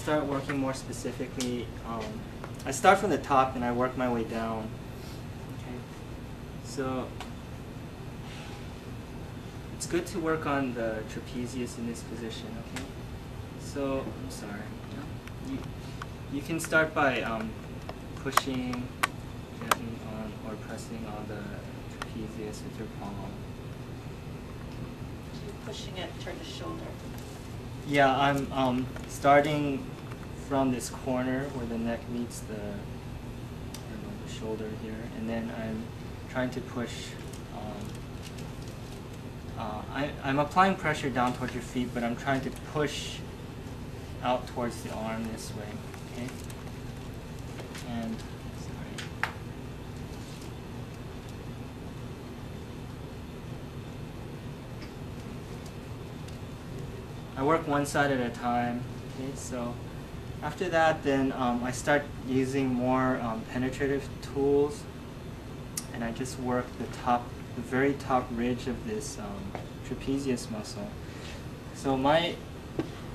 start working more specifically, I start from the top and I work my way down. Okay, so it's good to work on the trapezius in this position. Okay, so I'm sorry. You can start by pushing gently on or pressing on the trapezius with your palm. You're pushing it toward the shoulder. Yeah, I'm starting from this corner where the neck meets the shoulder here, and then I'm trying to push. I'm applying pressure down towards your feet, but I'm trying to push out towards the arm this way. Okay, and sorry. I work one side at a time. Okay, so after that, then I start using more penetrative tools, and I just work the very top ridge of this trapezius muscle. So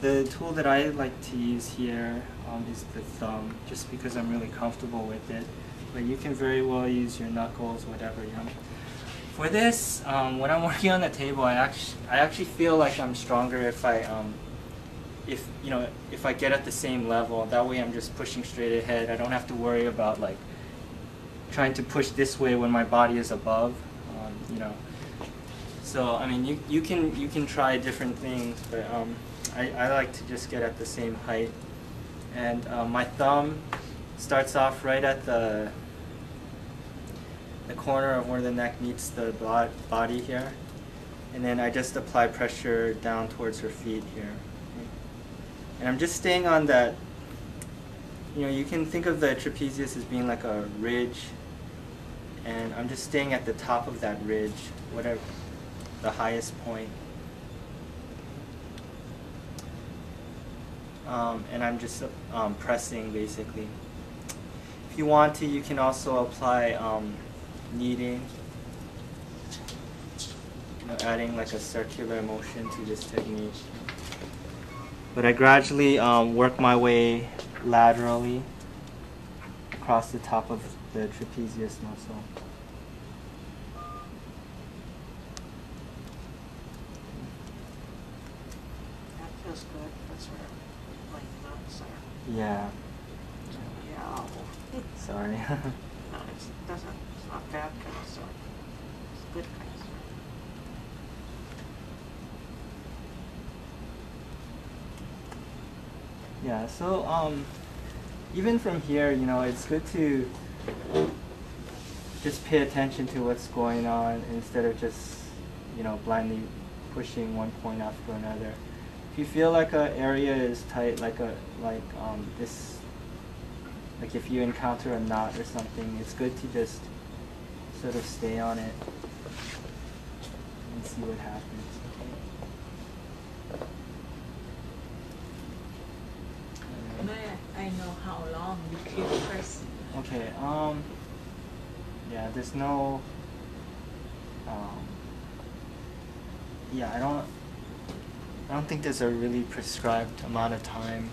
the tool that I like to use here is the thumb, just because I'm really comfortable with it. But you can very well use your knuckles, whatever. For this, when I'm working on the table, I actually feel like I'm stronger if I get at the same level. That way, I'm just pushing straight ahead. I don't have to worry about like trying to push this way when my body is above. So I mean, you can try different things, but I like to just get at the same height. And my thumb starts off right at the corner of where the neck meets the body here, and then I just apply pressure down towards her feet here. Okay? And I'm just staying on that. You can think of the trapezius as being like a ridge, and I'm just staying at the top of that ridge, whatever the highest point. And I'm just pressing basically. If you want to, you can also apply kneading, adding like a circular motion to this technique. But I gradually work my way laterally across the top of the trapezius muscle. That feels good. That's where my nuts are. Yeah. Yeah. Sorry. No, it's not bad kind of sore. It's good kind of sore. Yeah, so even from here, it's good to just pay attention to what's going on instead of just, blindly pushing one point after another. If you feel like an area is tight, like if you encounter a knot or something, it's good to just sort of stay on it and see what happens. May I know how long you keep pressing? Okay, yeah, there's no, yeah, I don't think there's a really prescribed amount of time.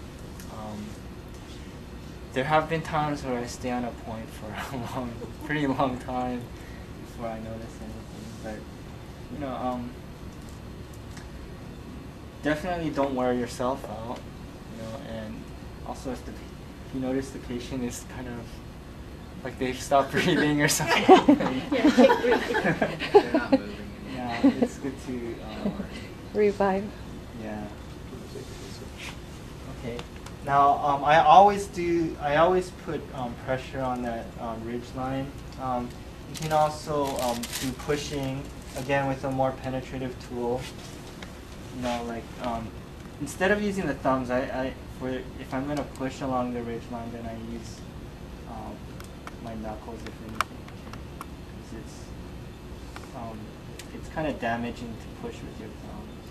There have been times where I stay on a point for a pretty long time before I notice anything, but, definitely don't wear yourself out, and also if you notice the patient is kind of like they've stopped breathing or something. Yeah, keep breathing. They're not moving anymore. Yeah, it's good to revive. yeah. Okay. Now I always put pressure on that ridge line. You can also do pushing again with a more penetrative tool. Instead of using the thumbs, if I'm going to push along the ridge line, then I use my knuckles, if anything, because it's kind of damaging to push with your thumbs.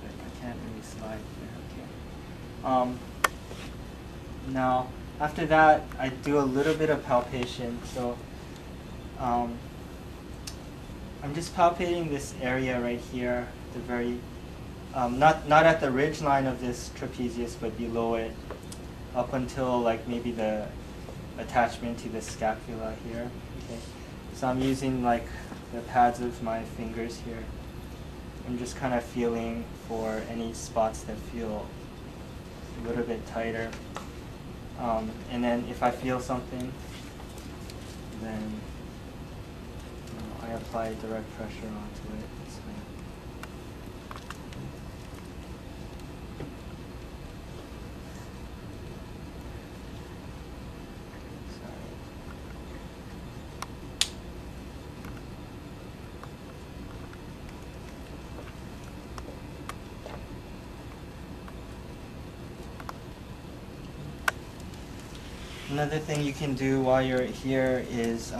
But I can't really slide there. Okay. Now, after that, I do a little bit of palpation. So I'm just palpating this area right here, the very not at the ridge line of this trapezius, but below it, up until like maybe the attachment to the scapula here. Okay, so I'm using like the pads of my fingers here. I'm just kind of feeling for any spots that feel a little bit tighter. And then if I feel something, then I apply direct pressure onto it. This way. Sorry. Another thing you can do while you're here is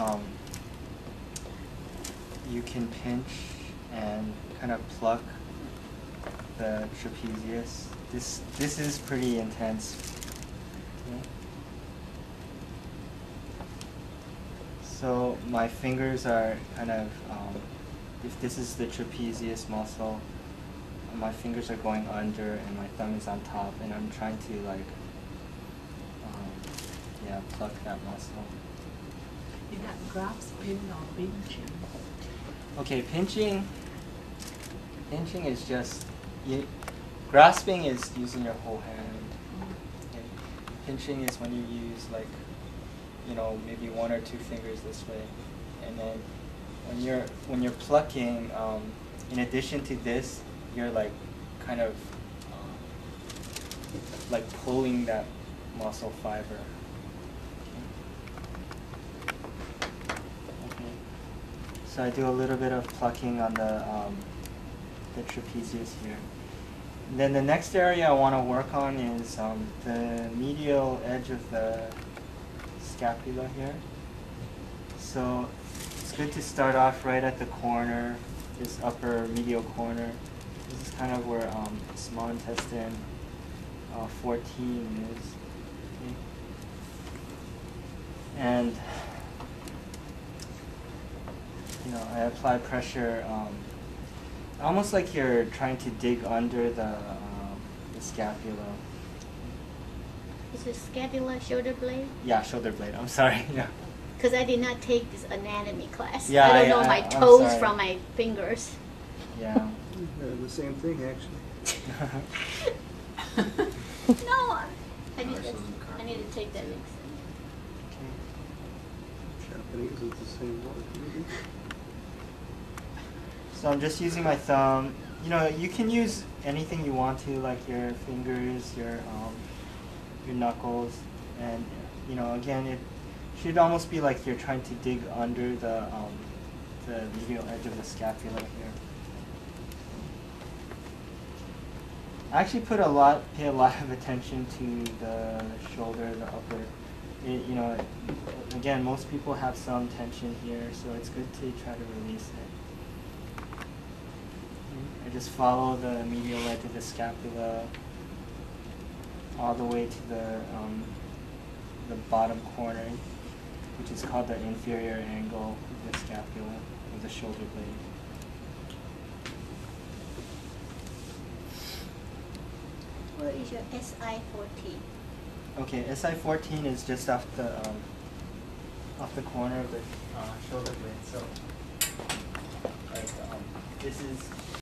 you can pinch and kind of pluck the trapezius. This is pretty intense. Okay. So my fingers are kind of, if this is the trapezius muscle, my fingers are going under and my thumb is on top, and I'm trying to like, yeah, pluck that muscle. Is that grasping or pinching? Okay, pinching is just, grasping is using your whole hand. Okay. Pinching is when you use like, maybe one or two fingers this way, and then when you're plucking, in addition to this, you're like kind of like pulling that muscle fiber. So I do a little bit of plucking on the trapezius here. And then the next area I want to work on is the medial edge of the scapula here. So it's good to start off right at the corner, this upper medial corner. This is kind of where small intestine 14 is. Okay. And I apply pressure, almost like you're trying to dig under the scapula. Is the scapula shoulder blade? Yeah, shoulder blade. I'm sorry. Yeah. Because I did not take this anatomy class. Yeah, I don't know my I'm toes sorry. from my fingers. Yeah. The same thing, actually. No, I need to take that next time. Japanese is the same word. So I'm just using my thumb. You can use anything you want to, like your fingers, your knuckles, and again, it should almost be like you're trying to dig under the medial edge of the scapula here. I actually pay a lot of attention to the shoulder, the upper. Again, most people have some tension here, so it's good to try to release it. I just follow the medial edge of the scapula all the way to the bottom corner, which is called the inferior angle of the scapula of the shoulder blade. What is your SI-14? Okay, SI-14 is just off the corner of the shoulder blade. So, like, this is